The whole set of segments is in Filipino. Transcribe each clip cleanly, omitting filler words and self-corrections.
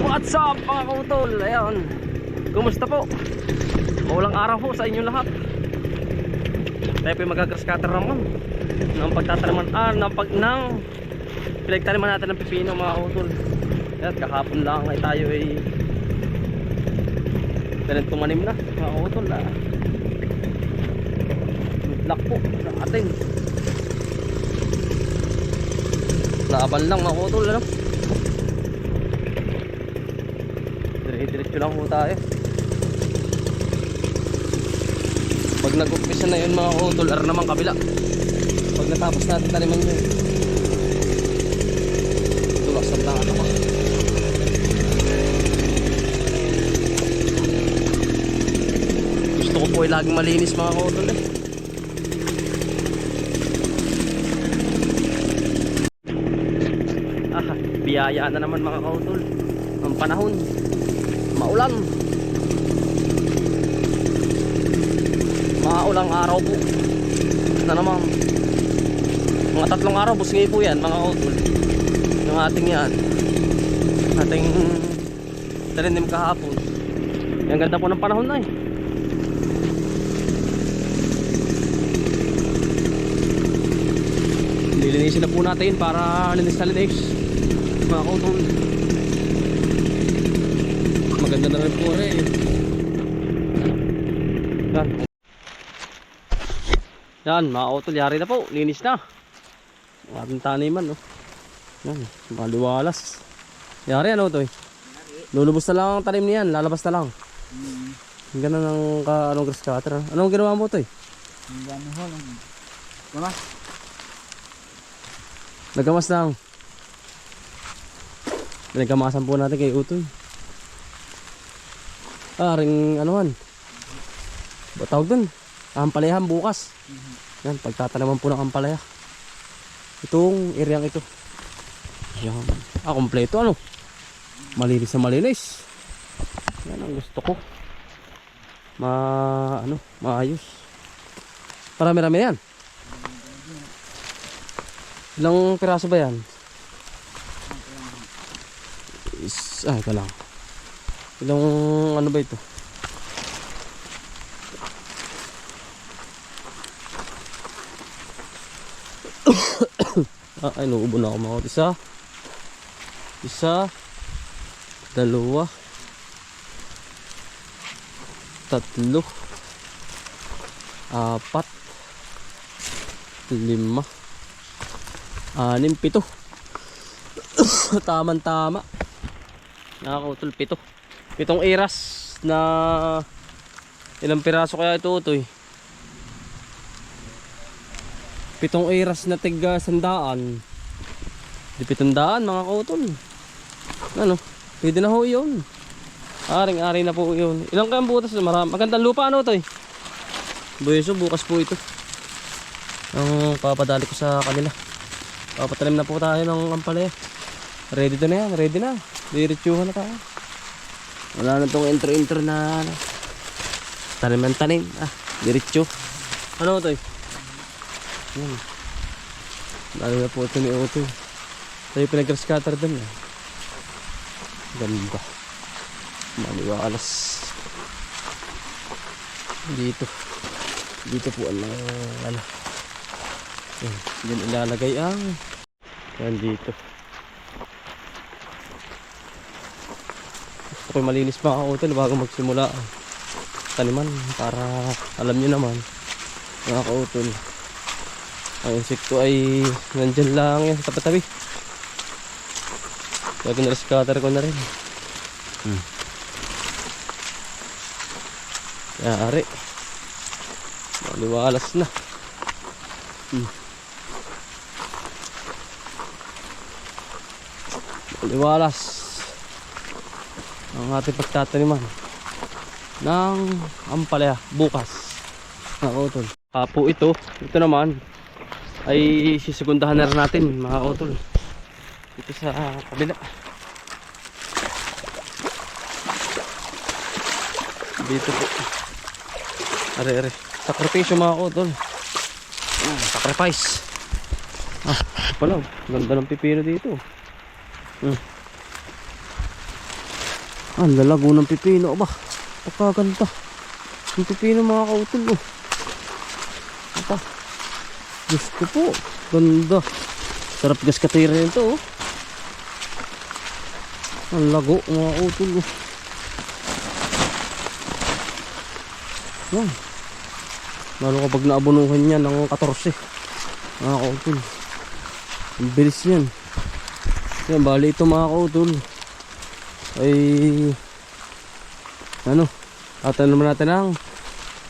What's up mga kautol? Ayan, kumusta po? Maulang araw po sa inyong lahat. Tayo po yung magagrass cutter naman ng pagtataniman, ng pinagtaniman natin ng pipino mga kautol. Ayan, kahapon lang ay tayo ay ganun tumanim na mga kautol. Good luck po sa atin. Laban lang mga kautol, ano? Diretso lang po tayo. Pag nag-umpisa na yun mga kautol, ar naman kabila. Pag natapos natin taniman yun, tulasan lang ako. Gusto ko po ay laging malinis mga kautol eh. Biyaya na naman mga kautol ang panahon. Maulan. Maulang araw po na naman. Mga 3 araw busngay po yan mga kautol. Yung ating yan, ating taninim kahapon. Ang ganda po ng panahon na eh. Lilinisin na po natin para linis na linis mga kautol. Maganda na rin po rin. Yan mga kautol, yari na po, linis na ang ating taniman, no? Yan, maliwalas. Yari ano to eh. Lulubos na lang ang tanim niyan, lalabas na lang. Ganun ang anong grass cutter. Anong ginawa mo to eh? Gamas. Nagamas lang. Pinagkamasan po natin kay Utoy. Ring anuhan. Ba tawag dun? Ampalayahan bukas. Yan, pagtatanaman po ng ampalaya. Itong area ito. Yan. Kompleto ano. Malinis na malinis. Yan ang gusto ko. Maayos. Marami-rami yan. Ilang piraso ba yan? Ito lang. Ilang ano ba ito? Ay, nauubo na ako mga kautol. Isa, dalawa, tatlo, 4, 5, 6, 7. Taman-tama. Nakakautol, 7 iras na ilang piraso kaya ito Utoy? 7 iras na tiga 100. Di 700 mga kautol. Ano? Pwede na ho yun. Aring-ari na po yun. Ilang kayang butas? Magandang lupa ano Utoy? Buyeso, bukas po ito ang papadali ko sa kanila. Papatalim na po tayo ng ampalaya. Ready to na yan, ready na. Diretsuhan na tayo. Wala na itong intro na tanim. Diretso. Ano Utoy? Dali na po ito ni Utoy. Tayo pinag-grass cutter dun eh. Ganda. Maliwalas. Dito po ano. Diyan ilalagay ang yan dito. Gusto ko malinis mga kautol bago magsimula taniman para alam nyo naman mga kautol, ang insekto ay nandyan lang yan sa tabi-tabi. Kaya grass cutter ko na rin. Yari. Maliwalas na. Maliwalas ang ating pagtataniman ng ampalaya bukas mga kautol. Hapo ito naman ay sisigundahan na rin natin mga kautol dito sa kabila. Dito po are sakripisyo mga kautol. Sacrifice. Pala, ganda ng pipino dito. Ang lalago ng pipino. Aba, pagkaganda. Yung pipino mga kautol. Oh. Aba, Diyos ko po. Ganda. Sarap gas katira nito. Oh. Ang lago mga kautol. Oh. Yan. Lalo kapag naabunuhan yan ng 14. Mga kautol. Ang bilis yan. Yan, bali ito mga kautol ay ano, tatanim naman natin ang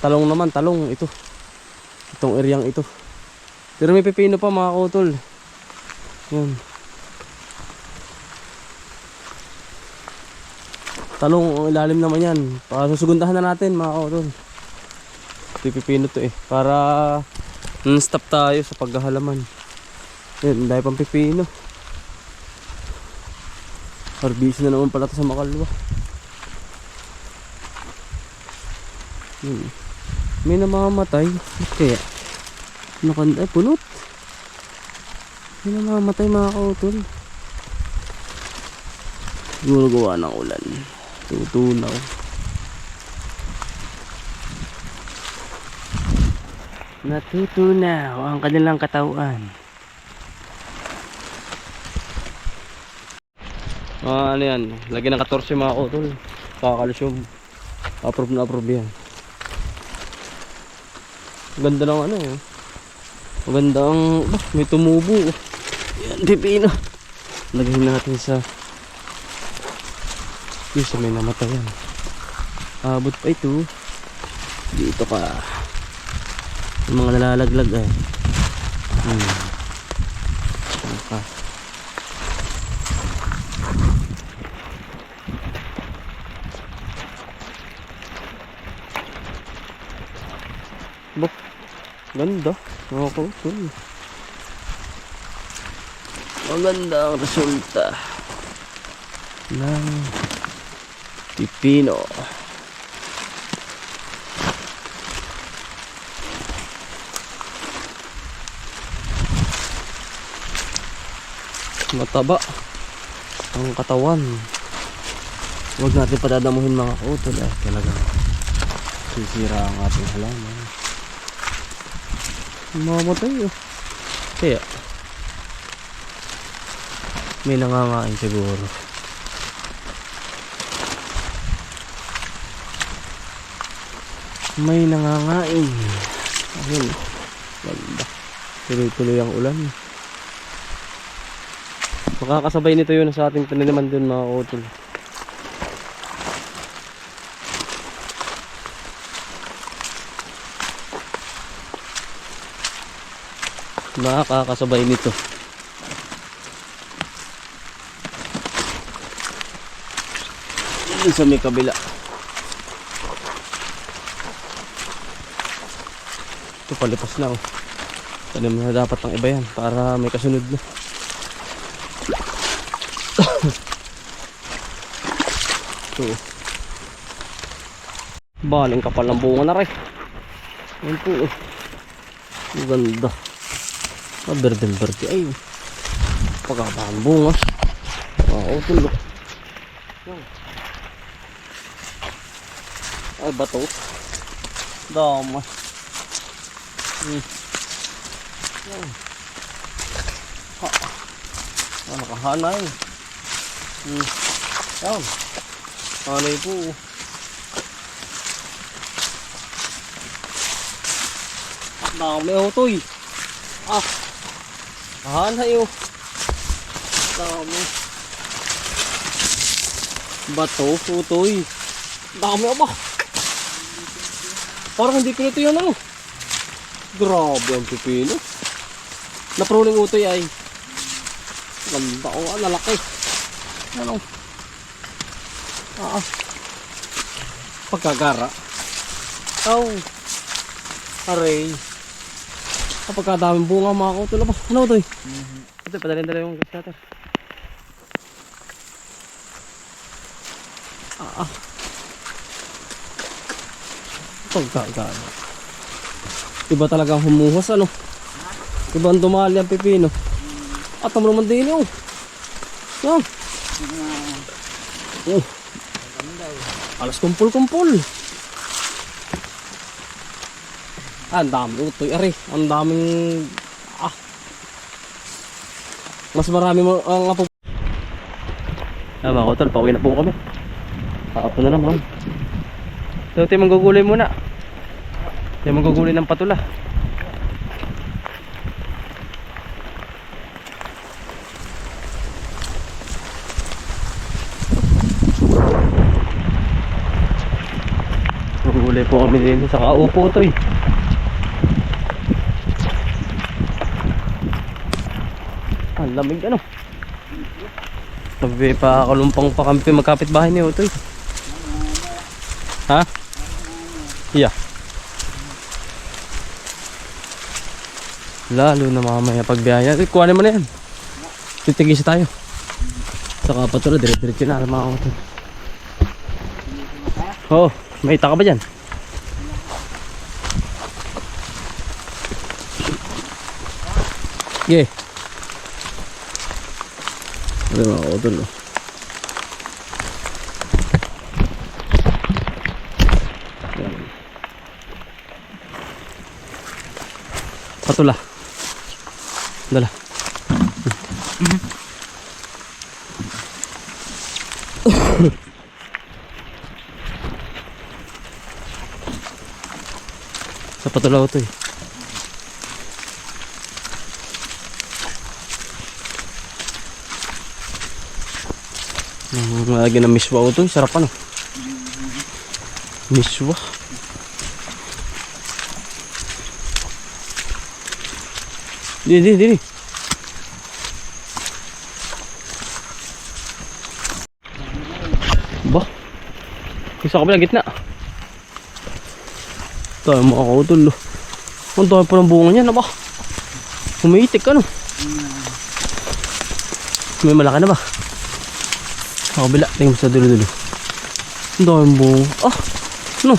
talong naman, talong ito. Itong eryang ito. Pero may pipino pa mga kautol. Yan. Talong ang ilalim naman yan. Para susugundahan na natin mga kautol. Ito pipino to eh. Para non-stop tayo sa paghahalaman. Yan, dahil pang pipino. Harbis na naman pala ito sa Makalwa. May namamatay. Kaya ay punot. May namamatay mga kautol. Siguro gawa ng ulan. Tutunaw. Natutunaw ang kanilang katawan. Ano yan, lagyan ng 14 mga kautol. Kakakalsyum. Approve na approve yan. Ganda ng ano. Maganda ang may tumubo. Yan, pipino. Lagyan natin sa may namatayan. Abot pa ito. Dito ka. Yung mga nalalaglag eh. Okay. Bok, ganda. Mga kautol. Maganda ang resulta ng pipino. Mataba ang katawan. Huwag natin padadamuhin mga kautol eh. Talagang sisira ang ating halaman. Mamatay oh. Kaya may nangangain siguro. May nangangain. Ayun. Ganda. Tuloy-tuloy ang ulan. Makakasabay nito yun sa ating tinaniman dun mga kautol. Makakasabay nito. Yun sa may kabila. Ito palipas na oh. Tanim na dapat ang iba yan para may kasunod na. Ito. Baling kapal ng bunga na rin. Yan po oh. Ang ganda. Berde-berde ay pagkabaan bunga. Utol ay bato dama. Nakahanay. Yan hanay po. Dami utoy. Hanay oh. Dami. Bato, utoy. Dami ba? Parang hindi pinito yan ano. Grabe ang pipino. Napruning utoy ay. Ganda o, lalaki. Ano? Pagkagara. Aray. Pagkadaming bunga mga kautol. Ano utoy? Ito, padalin-dala yung scatter. Pagkagara. Iba talagang humuhos ano. Iba ang dumali ang pipino. At naman din yun. Yan. Alas kumpul-kumpul. Ang dami utoy, ari. Ang daming mas marami mo ang apo. Mga kautol, pauwi na po kami. Paapon na naman. So, tayo manggugulay muna. Tayo manggugulay ng patula. Manggugulay po kami din sa kaupo ito eh. Ang lamig ano. Sabi pa kalumpang pa kami magkapit bahay niyo ito eh. Ha? Yeah. Lalo na mamaya pagbiyaya. Kuhanin mo na yan. Titigisa tayo. Saka patula, dire-diretso na mga kautol. Oo, may ita ka ba dyan? Yeah. Ano mga kautol oh. Patula. Dala. Sa patula ito eh. Lagi na miswa ito eh. Sarap ano. Miswa. Dini. Ba? Isa ka pala gitna. Tayo mga kautol. Ang tayo pa ng bunga niyan. Aba? Humiitik ano? May malaki na ba? Sa kabila. Tingnan mo sa dulo-dulo. Ang tayo ng bunga. Ah! Ano?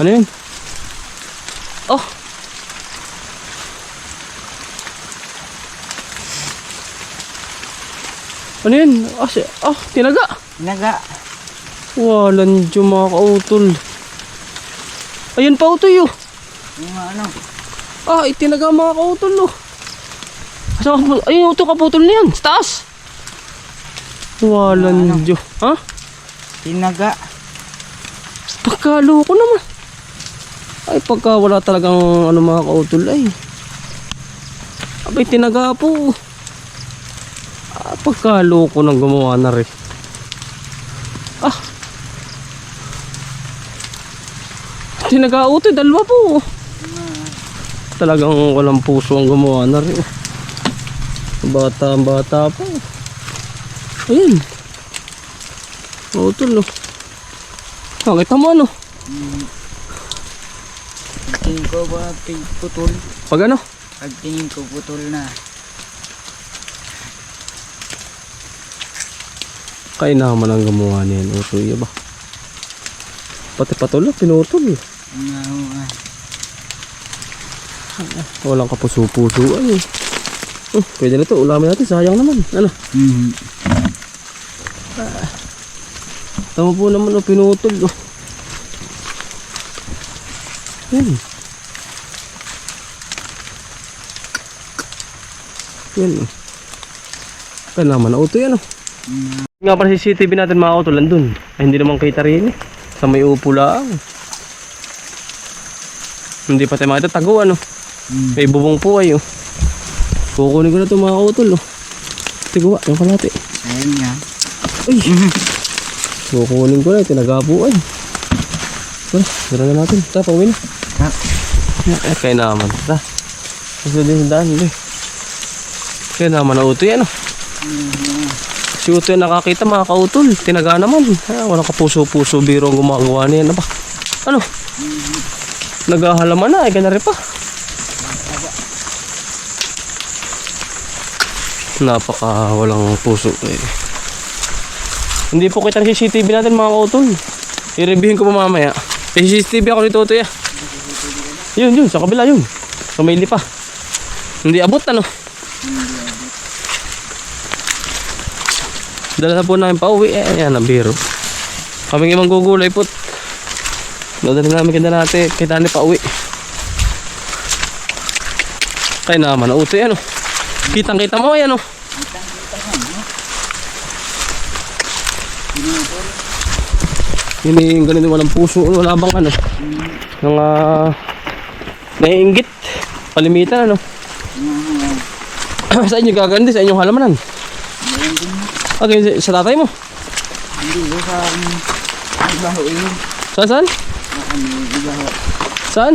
Ano yun? Oh! Ano yun? Tinaga. Tinaga. Walang dyan mga kautol. Ayun pa utoy oh. Yung ano? Itinaga mga kautol oh. Ayun uto kaputol na yan. Sa taas. Walang dyan. Ha? Tinaga. Pagkalo ko naman. Ay pagka wala talagang ano mga kautol ay. Abay tinaga po. Pagkalo ko nang gumawa na rin. Tinaga utoy, dalawa po. Talagang walang puso ang gumawa na rin. Bata po. Ayun. Utol oh. Nakita mo ano? Tingin ko ba putol? Pag ano? Pag tingin ko putol na. Kaya naman ang gumawa niyan. Utoy ba? Pati patula, pinutol. Walang kapuso-pusuan eh. Pwede na ito, ulamin natin, sayang naman. Ano? Tama po naman o pinutol oh. Yan. Yan oh. Kaya naman na uto yan oh. Nga pala si CCTV natin mga kautol landun. Ay hindi naman kita rin eh. Sa may upo lang. Hindi pa tayo makita taguan oh. May bubong po ay oh. Kukunin ko na ito mga kautol oh. Tiguwa, yung kalate. Ayun nga. Uy! Kukunin ko na, tinagapo ay. Tara na natin, tara pauwi na. Kaya naman, tara. Kasi din sa daan, kaya naman na uto yan oh. Si uto yan nakakita mga kautol, tinaga naman. Walang kapuso-puso biro ang gumagawa niyan. Ano? Naghahalaman na, ay ganari pa. Napaka walang puso eh. Hindi po kita ng CCTV natin mga kautol. I-reviewin ko pa mamaya. CCTV ako nito ya. Yun, sa kabila yun. Sa may lipa. Hindi abot ano. Dala na po namin pa uwi. Ayan, ang biro. Kami nga manggugulay po. Dadali namin kita ni pa uwi. Kaya naman, utoy ano. Kitang-kita mo, ayan o. Ini ganito walang puso, wala bang ano. Mga naiinggit. Palimitan ano. Sa inyo gagandi, sa inyong halamanan. Okay, sa tatay mo. Hindi ko sa baho yun. Saan? Baho. Saan?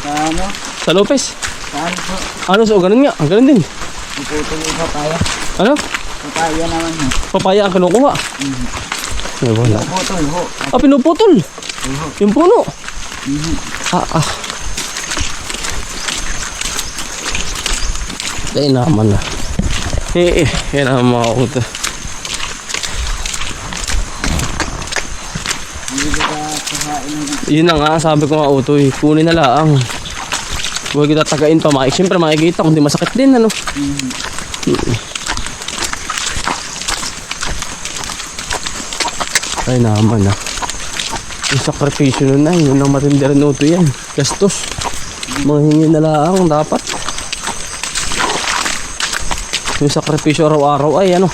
Sa ano? Sa Lopez. Saan po? Ano, so ganun nga, ganun din. Puputol yung papaya. Ano? Papaya naman mo. Papaya ang kinukuha. Ay, wala. Puputol ho. Ah, pinuputol. Yung puno. Ah. Dahil naman na. Yan ang mga kuto. Hindi ko ka kahain ng Yun na nga, sabi ko nga utoy, kunin na lang. Huwag kita tagain pa, siyempre makikita kung di masakit din, ano. Ay naman ah. Yung sakripisyo nun na, yun ang matindi rin utoy yan. Gastos. Manghingi na lang dapat. Yung sakripisyo araw-araw ay ano.